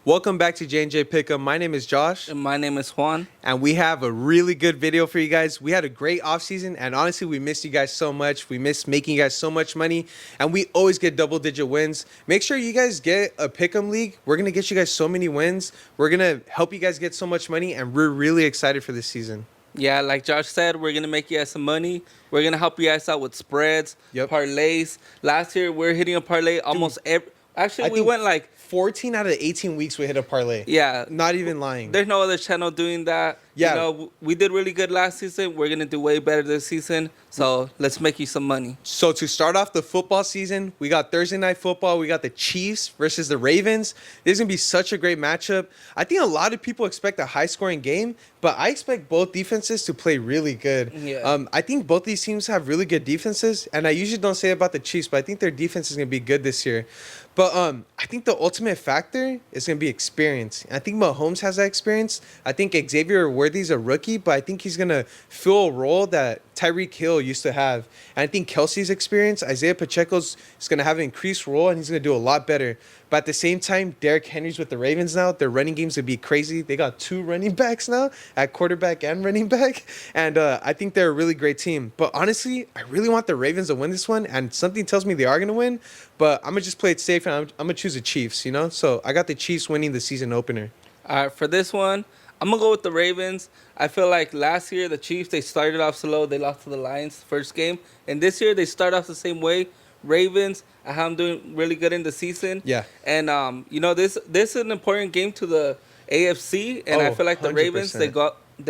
Welcome back to JandJPickEm. My name is Josh. And my name is Juan. And we have a really good video for you guys. We had a great offseason, and honestly, we missed you guys so much. We miss making you guys so much money, and we always get double-digit wins. Make sure you guys get a Pick'em League. We're going to get you guys so many wins. We're going to help you guys get so much money, and we're really excited for this season. Yeah, like Josh said, we're going to make you guys some money. We're going to help you guys out with spreads, parlays. Last year, we're hitting a parlay almost every... Actually, we went like... 14 out of 18 weeks we hit a parlay. Yeah. Not even lying. There's no other channel doing that. Yeah. You know, we did really good last season. We're going to do way better this season. So let's make you some money. So to start off the football season, we got Thursday Night Football. We got the Chiefs versus the Ravens. This is going to be such a great matchup. I think a lot of people expect a high-scoring game, but I expect both defenses to play really good. Yeah. I think both these teams have really good defenses, and I usually don't say about the Chiefs, but I think their defense is going to be good this year. But I think the ultimate factor is going to be experience. I think Mahomes has that experience. I think Xavier Worthy's a rookie, but I think he's going to fill a role that Tyreek Hill used to have. And I think Kelsey's experience, Isaiah Pacheco's is going to have an increased role, and he's going to do a lot better. But at the same time, Derrick Henry's with the Ravens now. Their running game's going to be crazy. They got 2 running backs now at quarterback and running back. And I think they're a really great team. But honestly, I really want the Ravens to win this one. And something tells me they are going to win. But I'm going to just play it safe, and I'm going to choose the Chiefs, you know? So I got the Chiefs winning the season opener. All right, for this one, I'm going to go with the Ravens. I feel like last year, the Chiefs, they started off slow. They lost to the Lions first game. And this year, they start off the same way. Ravens, I have them doing really good in the season. Yeah. And, you know, this is an important game to the AFC. And I feel like the 100%. Ravens, they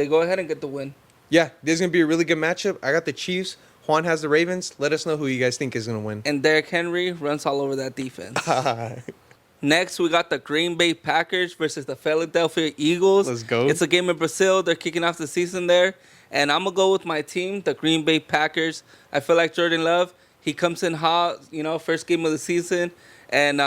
go ahead and get the win. Yeah, this is going to be a really good matchup. I got the Chiefs. Juan has the Ravens. Let us know who you guys think is going to win. And Derrick Henry runs all over that defense. Next, we got the Green Bay Packers versus the Philadelphia Eagles. Let's go. It's a game in Brazil. They're kicking off the season there. And I'm going to go with my team, the Green Bay Packers. I feel like Jordan Love, he comes in hot, you know, first game of the season. And,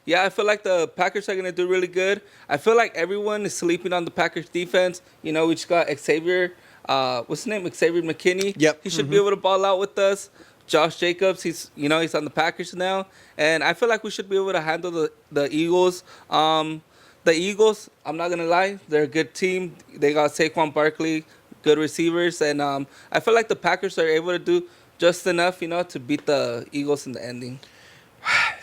yeah, I feel like the Packers are going to do really good. I feel like everyone is sleeping on the Packers defense. You know, we just got Xavier, what's his name? Xavier McKinney. Yep. He should be able to ball out with us. Josh Jacobs, he's on the Packers now. And I feel like we should be able to handle the Eagles. The Eagles, I'm not going to lie, they're a good team. They got Saquon Barkley, good receivers. And I feel like the Packers are able to do just enough, you know, to beat the Eagles in the ending.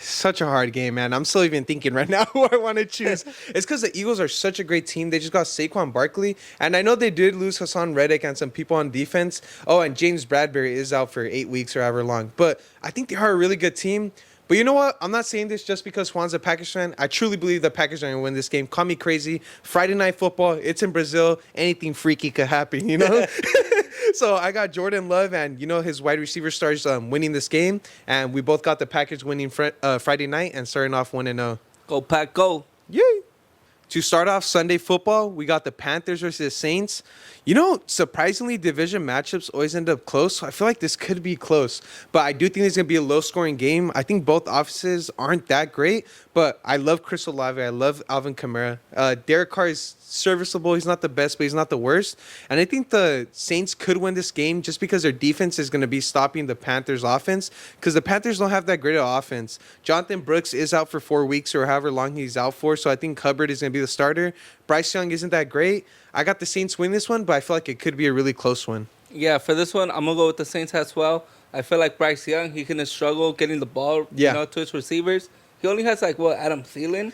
Such a hard game, man. I'm still even thinking right now who I want to choose. It's because the Eagles are such a great team. They just got Saquon Barkley. And I know they did lose Hassan Reddick and some people on defense. Oh, and James Bradbury is out for 8 weeks or however long. But I think they are a really good team. But you know what? I'm not saying this just because Juan's a Packers fan. I truly believe the Packers are going to win this game. Call me crazy. Friday Night Football. It's in Brazil. Anything freaky could happen, you know? So I got Jordan Love and, you know, his wide receiver stars winning this game. And we both got the Packers winning Friday night and starting off 1-0. Go, Pack, go. Yay. To start off Sunday football, we got the Panthers versus the Saints. You know, surprisingly, division matchups always end up close. So I feel like this could be close. But I do think it's going to be a low-scoring game. I think both offenses aren't that great. But I love Chris Olave. I love Alvin Kamara. Derek Carr is serviceable. He's not the best, but he's not the worst. And I think the Saints could win this game just because their defense is going to be stopping the Panthers' offense. Because the Panthers don't have that great of offense. Jonathan Brooks is out for 4 weeks or however long he's out for. So I think Hubbard is going to be the starter. Bryce Young isn't that great. I got the Saints win this one, but I feel like it could be a really close one. Yeah, for this one, I'm going to go with the Saints as well. I feel like Bryce Young, he can struggle getting the ball you know, to his receivers. He only has, like, Adam Thielen?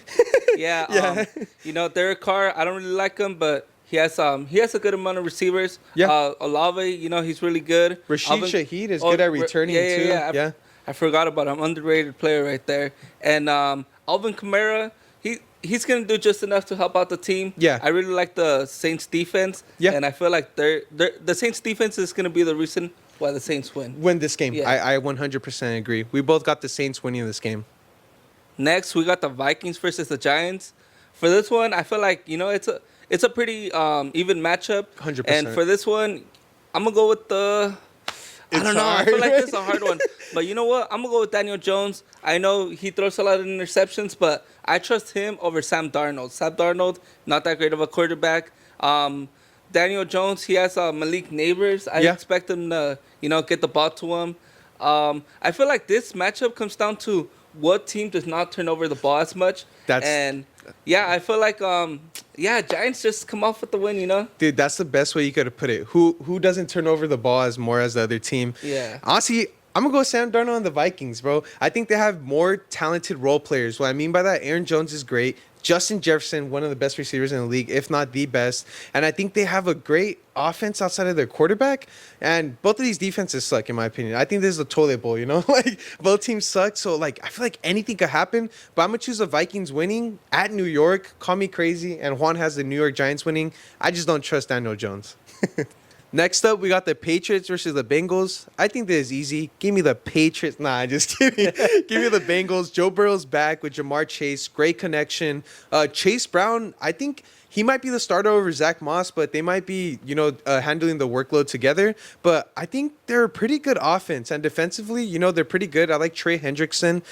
Yeah. You know, Derek Carr, I don't really like him, but he has a good amount of receivers. Yeah. Olave, you know, he's really good. Rashid Shaheed is good at returning, too. Yeah. I forgot about him. Underrated player right there. And Alvin Kamara, he's going to do just enough to help out the team. Yeah. I really like the Saints defense. Yeah. And I feel like the Saints defense is going to be the reason why the Saints win this game. Yeah. I 100% agree. We both got the Saints winning this game. Next, we got the Vikings versus the Giants. For this one, I feel like, you know, it's a pretty even matchup. 100%. And for this one, I'm going to go with I don't know. I feel like this is a hard one. But you know what? I'm going to go with Daniel Jones. I know he throws a lot of interceptions, but I trust him over Sam Darnold. Sam Darnold, not that great of a quarterback. Daniel Jones, he has Malik Neighbors. I expect him to, you know, get the ball to him. I feel like this matchup comes down to what team does not turn over the ball as much. I feel like Giants just come off with the win, you know? Dude, that's the best way you could have put it. Who doesn't turn over the ball as more as the other team? Yeah. Honestly, I'm going to go Sam Darnold on the Vikings, bro. I think they have more talented role players. What I mean by that, Aaron Jones is great. Justin Jefferson, one of the best receivers in the league, if not the best. And I think they have a great offense outside of their quarterback. And both of these defenses suck, in my opinion. I think this is a toilet bowl, you know? Like, both teams suck. So, like, I feel like anything could happen. But I'm going to choose the Vikings winning at New York. Call me crazy. And Juan has the New York Giants winning. I just don't trust Daniel Jones. Next up, we got the Patriots versus the Bengals. I think this is easy. Give me the Patriots. Nah, just kidding. Give me the Bengals. Joe Burrow's back with Jamar Chase. Great connection. Chase Brown, I think he might be the starter over Zach Moss, but they might be, handling the workload together. But I think they're a pretty good offense. And defensively, they're pretty good. I like Trey Hendrickson.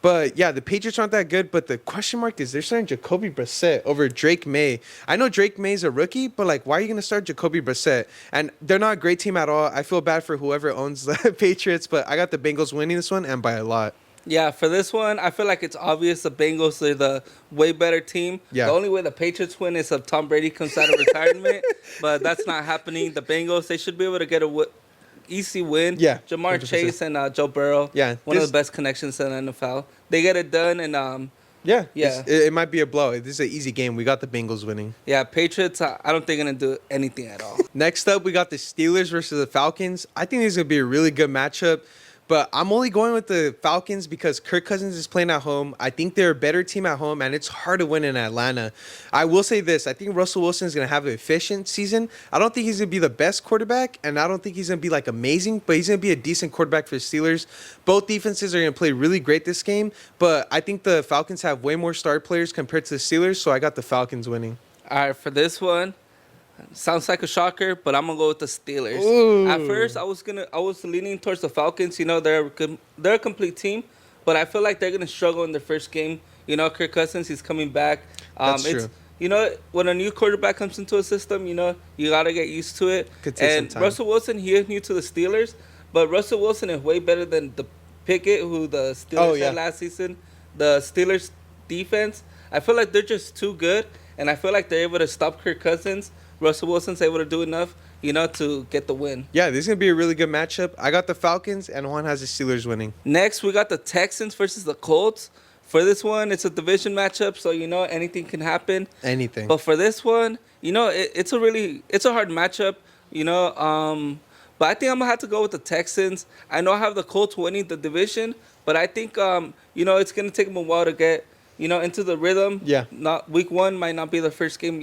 But, yeah, the Patriots aren't that good. But the question mark is they're starting Jacoby Brissett over Drake May. I know Drake May's a rookie, but, like, why are you going to start Jacoby Brissett? And they're not a great team at all. I feel bad for whoever owns the Patriots. But I got the Bengals winning this one and by a lot. Yeah, for this one, I feel like it's obvious the Bengals are the way better team. Yeah. The only way the Patriots win is if Tom Brady comes out of retirement. But that's not happening. The Bengals, they should be able to get a easy win. Yeah, Jamar 100%. Chase and Joe Burrow. Yeah, one of the best connections in the NFL. They get it done, and yeah. It might be a blow. This is an easy game. We got the Bengals winning. Yeah, Patriots, I don't think going to do anything at all. Next up, we got the Steelers versus the Falcons. I think this is going to be a really good matchup. But I'm only going with the Falcons because Kirk Cousins is playing at home. I think they're a better team at home, and it's hard to win in Atlanta. I will say this. I think Russell Wilson is going to have an efficient season. I don't think he's going to be the best quarterback, and I don't think he's going to be, like, amazing, but he's going to be a decent quarterback for the Steelers. Both defenses are going to play really great this game, but I think the Falcons have way more star players compared to the Steelers, so I got the Falcons winning. All right, for this one, sounds like a shocker, but I'm gonna go with the Steelers. Ooh. At first, I was leaning towards the Falcons. They're a complete team, but I feel like they're gonna struggle in their first game. Kirk Cousins, he's coming back. That's true. When a new quarterback comes into a system, you gotta get used to it. Could take some time. Russell Wilson, he is new to the Steelers, but Russell Wilson is way better than the Pickett, who the Steelers had last season. The Steelers defense, I feel like they're just too good, and I feel like they're able to stop Kirk Cousins. Russell Wilson's able to do enough, to get the win. Yeah, this is going to be a really good matchup. I got the Falcons, and Juan has the Steelers winning. Next, we got the Texans versus the Colts. For this one, it's a division matchup, so, anything can happen. Anything. But for this one, it's a hard matchup, but I think I'm going to have to go with the Texans. I know I have the Colts winning the division, but I think, it's going to take them a while to get, into the rhythm. Yeah. Week 1 might not be the first game,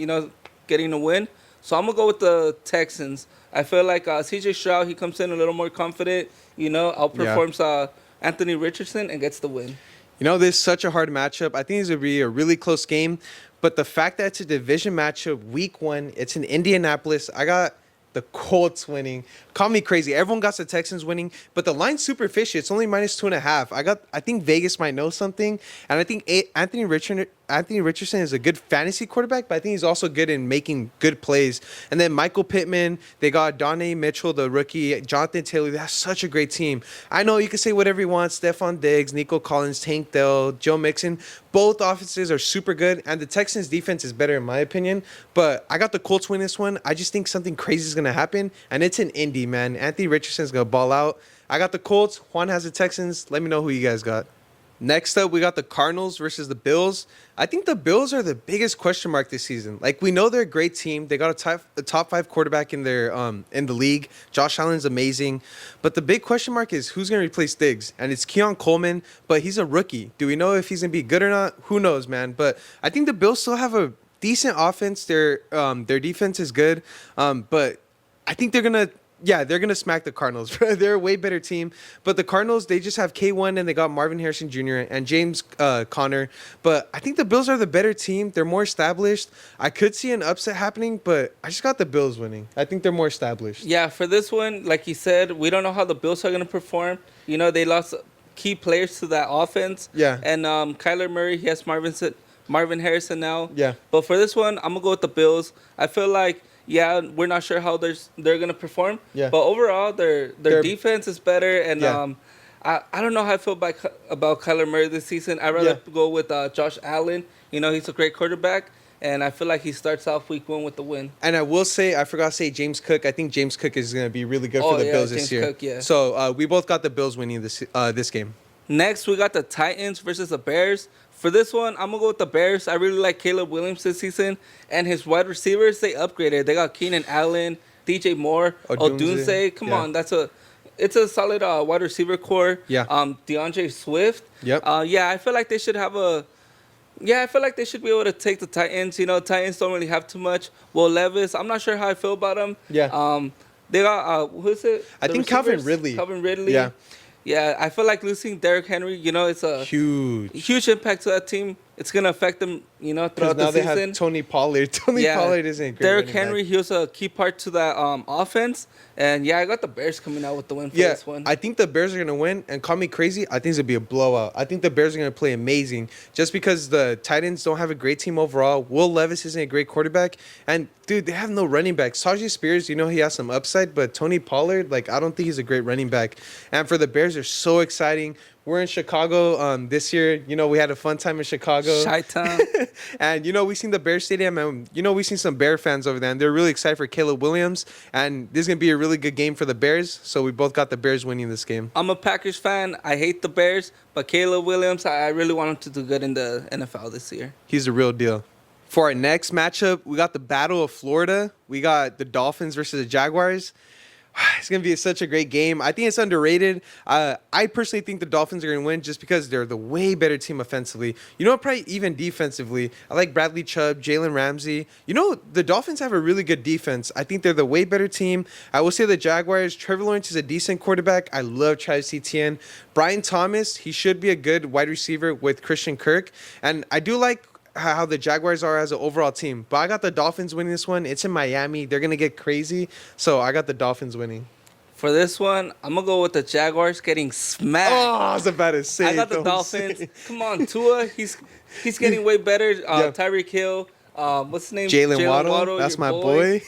getting a win. So I'm going to go with the Texans. I feel like C.J. Stroud, he comes in a little more confident, outperforms Anthony Richardson and gets the win. This is such a hard matchup. I think this would be a really close game. But the fact that it's a division matchup, week 1, it's in Indianapolis. I got the Colts winning. Call me crazy. Everyone got the Texans winning, but the line's super fishy. It's only -2.5. I think Vegas might know something, and I think Anthony Richardson is a good fantasy quarterback, but I think he's also good in making good plays. And then Michael Pittman, they got Donnie Mitchell, the rookie, Jonathan Taylor. That's such a great team. I know you can say whatever you want. Stephon Diggs, Nico Collins, Tank Dell, Joe Mixon. Both offenses are super good, and the Texans' defense is better in my opinion. But I got the Colts win this one. I just think something crazy is going to happen, and it's in Indy, man. Anthony Richardson's going to ball out. I got the Colts. Juan has the Texans. Let me know who you guys got. Next up, we got the Cardinals versus the Bills. I think the Bills are the biggest question mark this season. Like, we know they're a great team. They got a top 5 quarterback in their in the league. Josh Allen's amazing. But the big question mark is who's going to replace Diggs? And it's Keon Coleman, but he's a rookie. Do we know if he's going to be good or not? Who knows, man? But I think the Bills still have a decent offense. Their defense is good. But I think they're going to smack the Cardinals. They're a way better team. But the Cardinals, they just have K1 and they got Marvin Harrison Jr. and James Conner. But I think the Bills are the better team. They're more established. I could see an upset happening, but I just got the Bills winning. I think they're more established. Yeah, for this one, like you said, we don't know how the Bills are going to perform. They lost key players to that offense. Yeah. And Kyler Murray, he has Marvin Harrison now. Yeah. But for this one, I'm going to go with the Bills. I feel like, we're not sure how they're going to perform. Yeah. But overall, their defense is better. And I don't know how I feel about Kyler Murray this season. I'd rather go with Josh Allen. You know, he's a great quarterback, and I feel like he starts off week 1 with the win. And I will say, I forgot to say James Cook. I think James Cook is going to be really good for the Bills this year. Cook, yeah. So we both got the Bills winning this game. Next, we got the Titans versus the Bears. For this one, I'm going to go with the Bears. I really like Caleb Williams this season. And his wide receivers, they upgraded. They got Keenan Allen, DJ Moore, Odunze. Come on, it's a solid wide receiver core. Yeah. DeAndre Swift. Yep. I feel like they should have I feel like they should be able to take the Titans. You know, Titans don't really have too much. Will Levis, I'm not sure how I feel about him. Yeah. They got, who's it? I think Calvin Ridley. Calvin Ridley. Yeah. Yeah, I feel like losing Derrick Henry, you know, it's a huge impact to that team. It's going to affect them, you know, throughout the season. Now they have Tony Pollard. Pollard isn't a great Derrick Henry, he was a key part to that offense. And, I got the Bears coming out with the win for this one. I think the Bears are going to win. And call me crazy, I think it's going to be a blowout. I think the Bears are going to play amazing. Just because the Titans don't have a great team overall. Will Levis isn't a great quarterback. And, dude, they have no running backs. Tajay Spears, you know, he has some upside. But Tony Pollard, I don't think he's a great running back. And for the Bears, they're so exciting. We're in Chicago this year. You know, we had a fun time in Chicago. Chi-town. And, you know, we seen the Bear Stadium. And, you know, we seen some Bear fans over there. And they're really excited for Caleb Williams. And this is going to be a really good game for the Bears. So we both got the Bears winning this game. I'm a Packers fan. I hate the Bears. But Caleb Williams, I really want him to do good in the NFL this year. He's the real deal. For our next matchup, we got the Battle of Florida. We got the Dolphins versus the Jaguars. It's going to be such a great game. I think it's underrated. I personally think the Dolphins are going to win just because they're the way better team offensively. You know, probably even defensively. I like Bradley Chubb, Jalen Ramsey. You know, the Dolphins have a really good defense. I think they're the way better team. I will say the Jaguars, Trevor Lawrence is a decent quarterback. I love Travis Etienne. Brian Thomas, he should be a good wide receiver with Christian Kirk. And I do like how the Jaguars are as an overall team. But I got the Dolphins winning this one. It's in Miami. They're going to get crazy. So I got the Dolphins winning. For this one, I'm going to go with the Jaguars getting smacked. Oh, I was about to say. I got the Dolphins. Come on, Tua. He's getting way better. Tyreek Hill. What's his name? Jalen Waddle. That's my boy.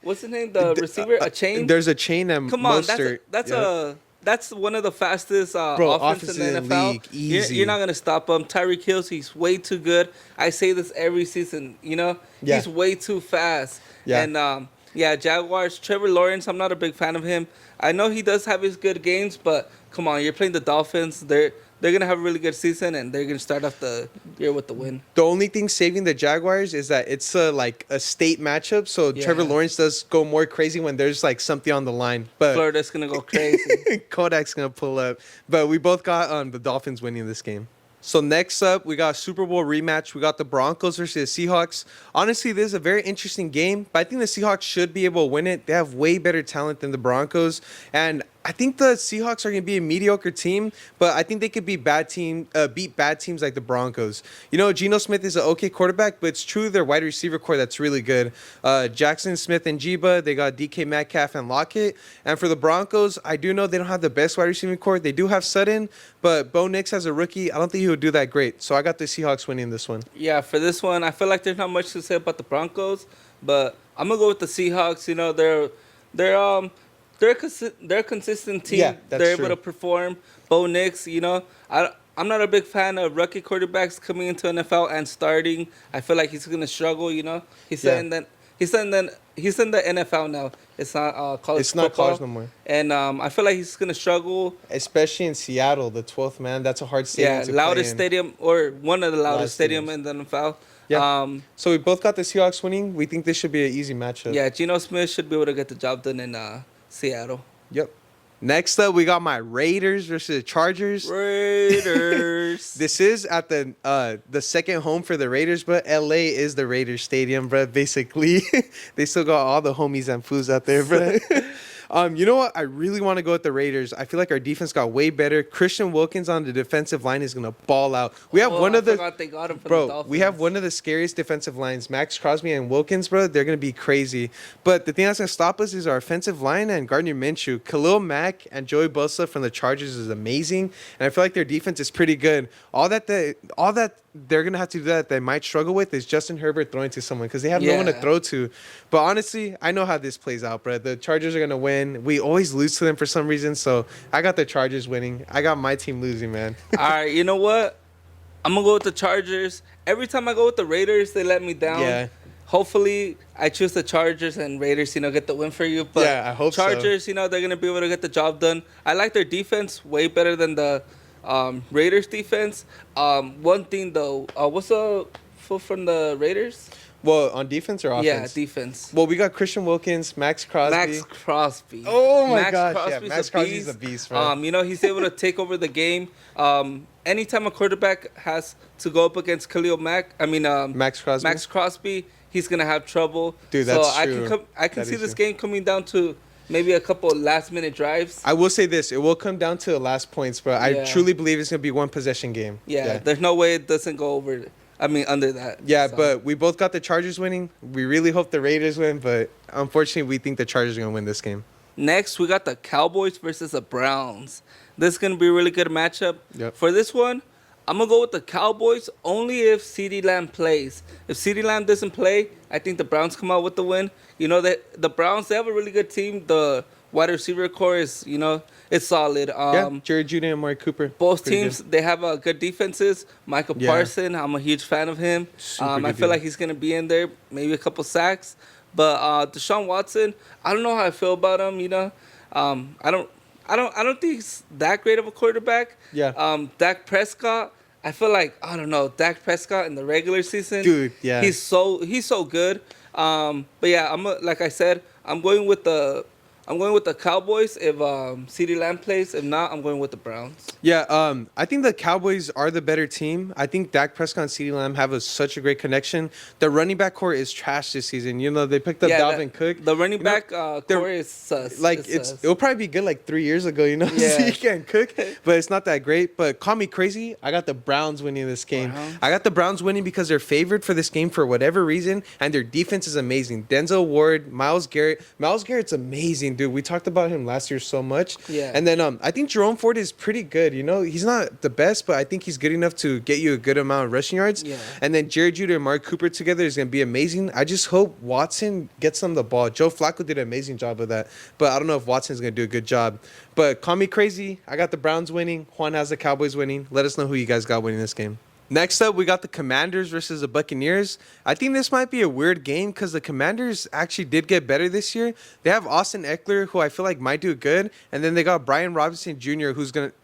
What's his name? The receiver? A chain? There's a chain and Come on, Mostert. That's one of the fastest offenses in the NFL. League, easy. You're not going to stop him. Tyreek Hill, he's way too good. I say this every season, you know? Yeah. He's way too fast. Yeah. And, Jaguars, Trevor Lawrence, I'm not a big fan of him. I know he does have his good games, but come on, you're playing the Dolphins. They're going to have a really good season, and they're going to start off the year with the win. The only thing saving the Jaguars is that it's a state matchup, so Trevor Lawrence does go more crazy when there's something on the line. But Florida's going to go crazy. Kodak's going to pull up. But we both got the Dolphins winning this game. So next up, we got a Super Bowl rematch. We got the Broncos versus the Seahawks. Honestly, this is a very interesting game, but I think the Seahawks should be able to win it. They have way better talent than the Broncos, and I think the Seahawks are going to be a mediocre team, but I think they could beat bad teams like the Broncos. You know, Geno Smith is an okay quarterback, but it's true their wide receiver core that's really good. Jackson Smith and Jiba, they got DK Metcalf and Lockett. And for the Broncos, I do know they don't have the best wide receiving core. They do have Sutton, but Bo Nix as a rookie, I don't think he would do that great. So I got the Seahawks winning this one. Yeah, for this one, I feel like there's not much to say about the Broncos, but I'm gonna go with the Seahawks. You know, they're a consistent team. Yeah, that's they're true. able to perform. Bo Nix, you know, I'm not a big fan of rookie quarterbacks coming into NFL and starting. I feel like he's gonna struggle. You know, he's in the NFL now. It's not college. It's not college no more. And I feel like he's gonna struggle, especially in Seattle, the 12th man. That's a hard stadium. Yeah, loudest stadium or one of the loudest stadiums in the NFL. Yeah. So we both got the Seahawks winning. We think this should be an easy matchup. Yeah, Geno Smith should be able to get the job done in Seattle. Yep. Next up, we got my Raiders versus the Chargers. Raiders. This is at the second home for the Raiders, but LA is the Raiders stadium, bro. Basically, they still got all the homies and foos out there, bro. You know what? I really want to go with the Raiders. I feel like our defense got way better. Christian Wilkins on the defensive line is gonna ball out. We have they got him for the Dolphins. We have one of the scariest defensive lines. Max Crosby and Wilkins, bro. They're gonna be crazy. But the thing that's gonna stop us is our offensive line and Gardner Minshew. Khalil Mack and Joey Bosa from the Chargers is amazing, and I feel like their defense is pretty good. All that they're going to have to do that they might struggle with is Justin Herbert throwing to someone because they have no one to Yeah. throw to. But honestly, I know how this plays out, bro. The Chargers are going to win. We always lose to them for some reason, so I got the Chargers winning. I got my team losing, man. All right, you know what? I'm gonna go with the Chargers. Every time I go with the Raiders, they let me down. Yeah. Hopefully, I choose the Chargers and Raiders, get the win for you. But Yeah, I hope so. Chargers, they're gonna be able to get the job done. I like their defense way better than the Raiders defense. One thing though, what's the foot from the Raiders? Well, on defense or offense? Yeah, defense. Well, we got Christian Wilkins, Max Crosby. Max Crosby. Oh my gosh, Crosby's Max Crosby's a beast, bro. He's able to take over the game. Anytime a quarterback has to go up against Max Crosby. Max Crosby, he's gonna have trouble. Dude, that's so true. I can That see is this true. game coming down to maybe a couple last-minute drives. I will say this: it will come down to the last points, but I Yeah. truly believe it's gonna be one possession game. Yeah, there's no way it doesn't go over. Under that. Yeah, So, but we both got the Chargers winning. We really hope the Raiders win, but unfortunately, we think the Chargers are gonna win this game. next we got the Cowboys versus the Browns. This is gonna be a really good matchup. Yep. For this one, I'm gonna go with the Cowboys only if CeeDee Lamb plays. If CeeDee Lamb doesn't play, I think the Browns come out with the win. That the Browns, they have a really good team. The wide receiver core is it's solid. Yeah, Jerry Judy and Amari Cooper. Both Pretty teams, good. they have good defenses. Michael Yeah. Parson, I'm a huge fan of him. Super I good feel dude. like he's going to be in there, maybe a couple sacks. But Deshaun Watson, I don't know how I feel about him, I don't think he's that great of a quarterback. Yeah. Dak Prescott, I feel like, I don't know, Dak Prescott in the regular season. Dude, yeah. He's so good. But yeah, like I said, I'm going with the Cowboys if CeeDee Lamb plays. If not, I'm going with the Browns. Yeah, I think the Cowboys are the better team. I think Dak Prescott and CeeDee Lamb have such a great connection. The running back core is trash this season. They picked up Dalvin Cook. The running back they're- core is sus. Like It's sus. it'll probably be good like 3 years ago, Yeah. Zeke and Cook, but it's not that great. But call me crazy, I got the Browns winning this game. Browns? I got the Browns winning because they're favored for this game for whatever reason, and their defense is amazing. Denzel Ward, Myles Garrett. Myles Garrett's amazing, dude. We talked about him last year so much. Yeah. And then I think Jerome Ford is pretty good. He's not the best, but I think he's good enough to get you a good amount of rushing yards. Yeah. And then Jared Judy and Mark Cooper together is gonna be amazing. I just hope Watson gets them the ball. Joe Flacco did an amazing job of that, but I don't know if Watson's gonna do a good job. But call me crazy, I got the Browns winning. Juan has the Cowboys winning. Let us know who you guys got winning this game. Next up, we got the Commanders versus the Buccaneers. I think this might be a weird game because the Commanders actually did get better this year. They have Austin Eckler, who I feel like might do good, and then they got Brian Robinson Jr.,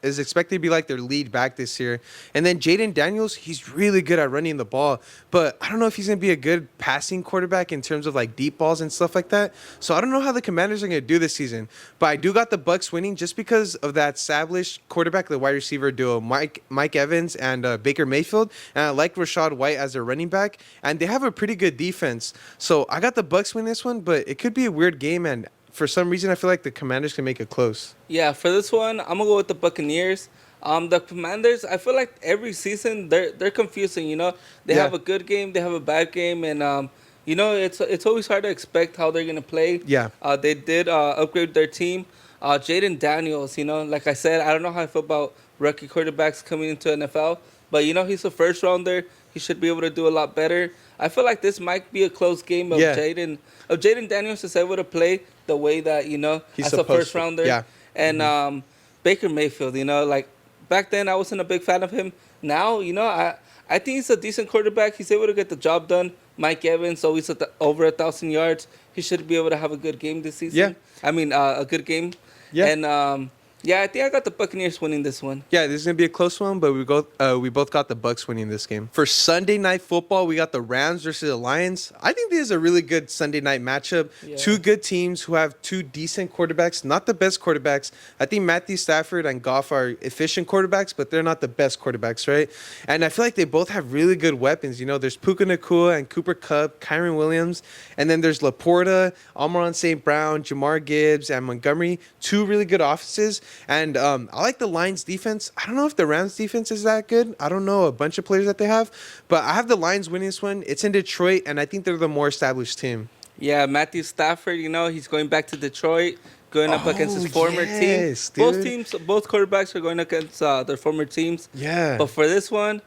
is expected to be like their lead back this year. And then Jaden Daniels, he's really good at running the ball, but I don't know if he's gonna be a good passing quarterback in terms of like deep balls and stuff like that. So I don't know how the Commanders are gonna do this season. But I do got the Bucs winning just because of that established quarterback, the wide receiver duo, Mike Evans and Baker Mayfield. And I like Rashad White as their running back, and they have a pretty good defense. So I got the Bucs win this one, but it could be a weird game, and for some reason I feel like the Commanders can make it close. Yeah, for this one, I'm gonna go with the Buccaneers. The Commanders, I feel like every season they're confusing. They have a good game, they have a bad game, and it's always hard to expect how they're gonna play. Yeah. They did upgrade their team. Jaden Daniels, like I said, I don't know how I feel about rookie quarterbacks coming into NFL, but he's a first rounder. He should be able to do a lot better. I feel like this might be a close game of Yeah. Jaden Daniels is able to play the way that He's as a supposed first to. rounder. Yeah. And Baker Mayfield, like back then I wasn't a big fan of him. Now, I think he's a decent quarterback. He's able to get the job done. Mike Evans always over 1,000 yards. He should be able to have a good game this season. Yeah. I mean, a good game. Yeah. And I think I got the Buccaneers winning this one. Yeah, this is gonna be a close one, but we both got the Bucs winning this game. For Sunday night football, we got the Rams versus the Lions. I think this is a really good Sunday night matchup. Yeah. Two good teams who have two decent quarterbacks, not the best quarterbacks. I think Matthew Stafford and Goff are efficient quarterbacks, but they're not the best quarterbacks, right? And I feel like they both have really good weapons. There's Puka Nacua and Cooper Kupp, Kyron Williams, and then there's Laporta, Amon St. Brown, Jamar Gibbs, and Montgomery. Two really good offenses. And I like the Lions defense. I don't know if the Rams defense is that good. I don't know a bunch of players that they have, but I have the Lions winning this one. It's in Detroit, and I think they're the more established team. Yeah, Matthew Stafford, he's going back to Detroit, going up against his former yes, team. dude. Both quarterbacks are going against their former teams. Yeah. But for this one,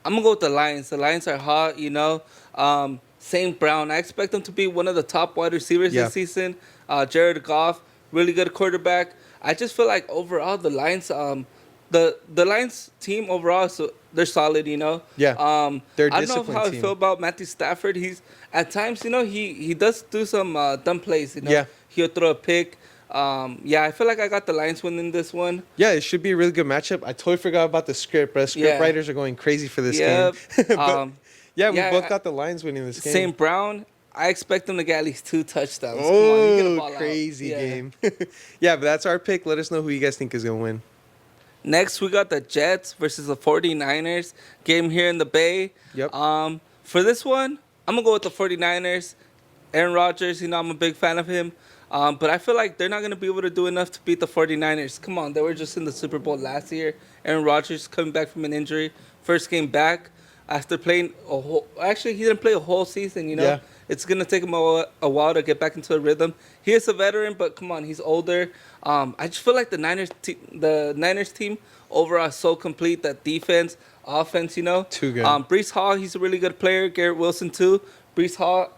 I'm gonna go with the Lions. The Lions are hot, you know. St. Brown, I expect them to be one of the top wide receivers Yeah. this season. Jared Goff, really good quarterback. I just feel like overall the Lions, the Lions team overall, so they're solid, you know. Yeah. They're a I don't know disciplined how I team. feel about Matthew Stafford. He's at times, you know, he does do some dumb plays, you know. Yeah. He'll throw a pick. Yeah, I feel like I got the Lions winning this one. Yeah, it should be a really good matchup. I totally forgot about the script, but script Yeah. writers are going crazy for this Yep. game. But yeah, we yeah, both got the Lions winning this game. St. Brown, I expect them to get at least 2 touchdowns. Come on, you get a ball Oh, out. crazy Yeah. game. Yeah, but that's our pick. Let us know who you guys think is going to win. Next, we got the Jets versus the 49ers. Game here in the Bay. Yep. For this one, I'm going to go with the 49ers. Aaron Rodgers, you know, I'm a big fan of him. But I feel like they're not going to be able to do enough to beat the 49ers. Come on, they were just in the Super Bowl last year. Aaron Rodgers coming back from an injury. First game back after playing a whole... Actually, he didn't play a whole season, you know. Yeah. It's going to take him a while to get back into a rhythm. He is a veteran, but come on, he's older. I just feel like the Niners team overall is so complete. That defense, offense, you know. Too good. Breece Hall, he's a really good player. Garrett Wilson, too. Breece Hall,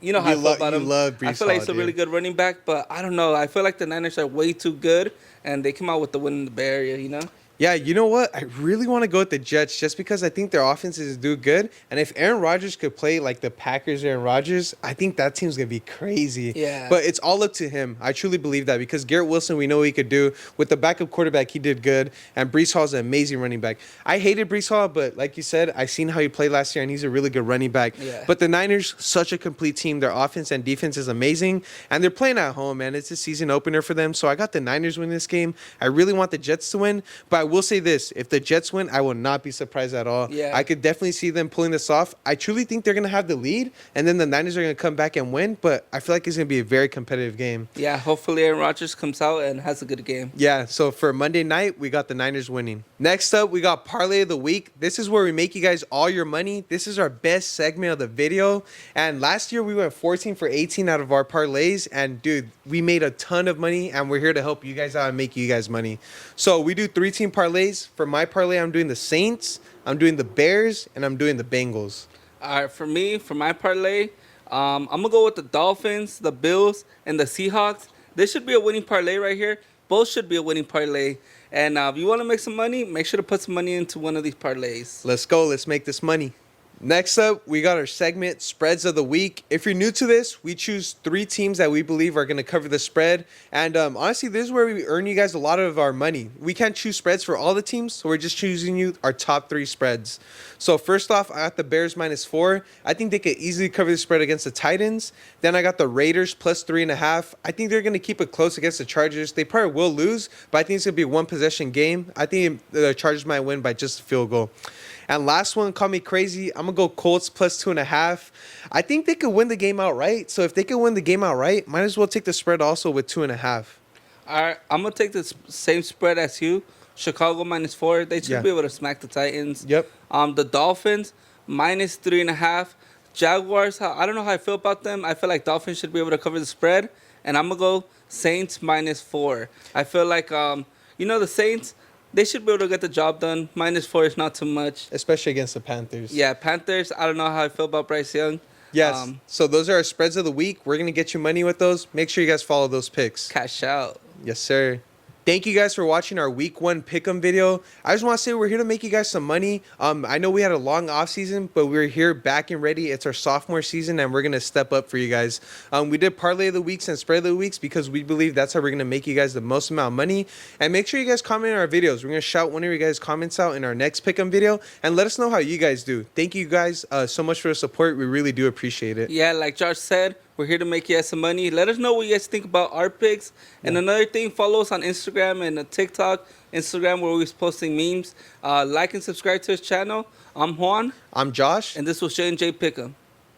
you know how I feel about him. love I Breece feel like Hall, he's a really dude. good running back, but I don't know. I feel like the Niners are way too good, and they come out with the win in the Bay Area, you know? Yeah, you know what? I really want to go with the Jets just because I think their offenses do good. And if Aaron Rodgers could play like the Packers Aaron Rodgers, I think that team's going to be crazy. Yeah. But it's all up to him. I truly believe that because Garrett Wilson, we know what he could do. With the backup quarterback, he did good. And Breece Hall's an amazing running back. I hated Breece Hall, but like you said, I seen how he played last year, and he's a really good running back. Yeah. But the Niners, such a complete team. Their offense and defense is amazing. And they're playing at home, man. It's a season opener for them. So I got the Niners winning this game. I really want the Jets to win. But I will say this. If the Jets win, I will not be surprised at all. Yeah. I could definitely see them pulling this off. I truly think they're going to have the lead, and then the Niners are going to come back and win, but I feel like it's going to be a very competitive game. Yeah, hopefully Aaron Rodgers comes out and has a good game. Yeah, so for Monday night, we got the Niners winning. Next up, we got Parlay of the Week. This is where we make you guys all your money. This is our best segment of the video. And last year, we went 14 for 18 out of our parlays. And, dude, we made a ton of money, and we're here to help you guys out and make you guys money. So we do 3-team parlays. For my parlay, I'm doing the Saints, I'm doing the Bears, and I'm doing the Bengals. All right, for me, for my parlay, I'm going to go with the Dolphins, the Bills, and the Seahawks. This should be a winning parlay right here. Both should be a winning parlay. And if you want to make some money, make sure to put some money into one of these parlays. Let's go. Let's make this money. Next up, we got our segment, Spreads of the Week. If you're new to this, we choose 3 teams that we believe are going to cover the spread. And honestly, this is where we earn you guys a lot of our money. We can't choose spreads for all the teams, so we're just choosing you our top 3 spreads. So first off, I got the Bears -4. I think they could easily cover the spread against the Titans. Then I got the Raiders +3.5. I think they're going to keep it close against the Chargers. They probably will lose, but I think it's going to be a one-possession game. I think the Chargers might win by just a field goal. And last one, call me crazy. I'm going to go Colts +2.5. I think they could win the game outright. So if they could win the game outright, might as well take the spread also with 2.5. All right, I'm going to take the same spread as you. Chicago -4. They should be able to smack the Titans. Yep. The Dolphins -3.5. Jaguars, I don't know how I feel about them. I feel like Dolphins should be able to cover the spread. And I'm going to go Saints -4. I feel like, the Saints, they should be able to get the job done. -4 is not too much. Especially against the Panthers. Yeah, Panthers, I don't know how I feel about Bryce Young. Yes. So those are our spreads of the week. We're going to get you money with those. Make sure you guys follow those picks. Cash out. Yes, sir. Thank you guys for watching our week 1 pick'em video. I just want to say we're here to make you guys some money. I know we had a long off season, but we're here back and ready. It's our sophomore season, and we're going to step up for you guys. We did parlay of the weeks and spread of the weeks because we believe that's how we're going to make you guys the most amount of money. And make sure you guys comment on our videos. We're going to shout one of you guys' comments out in our next pick'em video, and let us know how you guys do. Thank you guys so much for the support. We really do appreciate it. Yeah, like Josh said, we're here to make you guys some money. Let us know what you guys think about our picks. And another thing, follow us on Instagram and TikTok. Instagram, where we're posting memes. Like and subscribe to his channel. I'm Juan. I'm Josh. And this was JandJPickEm.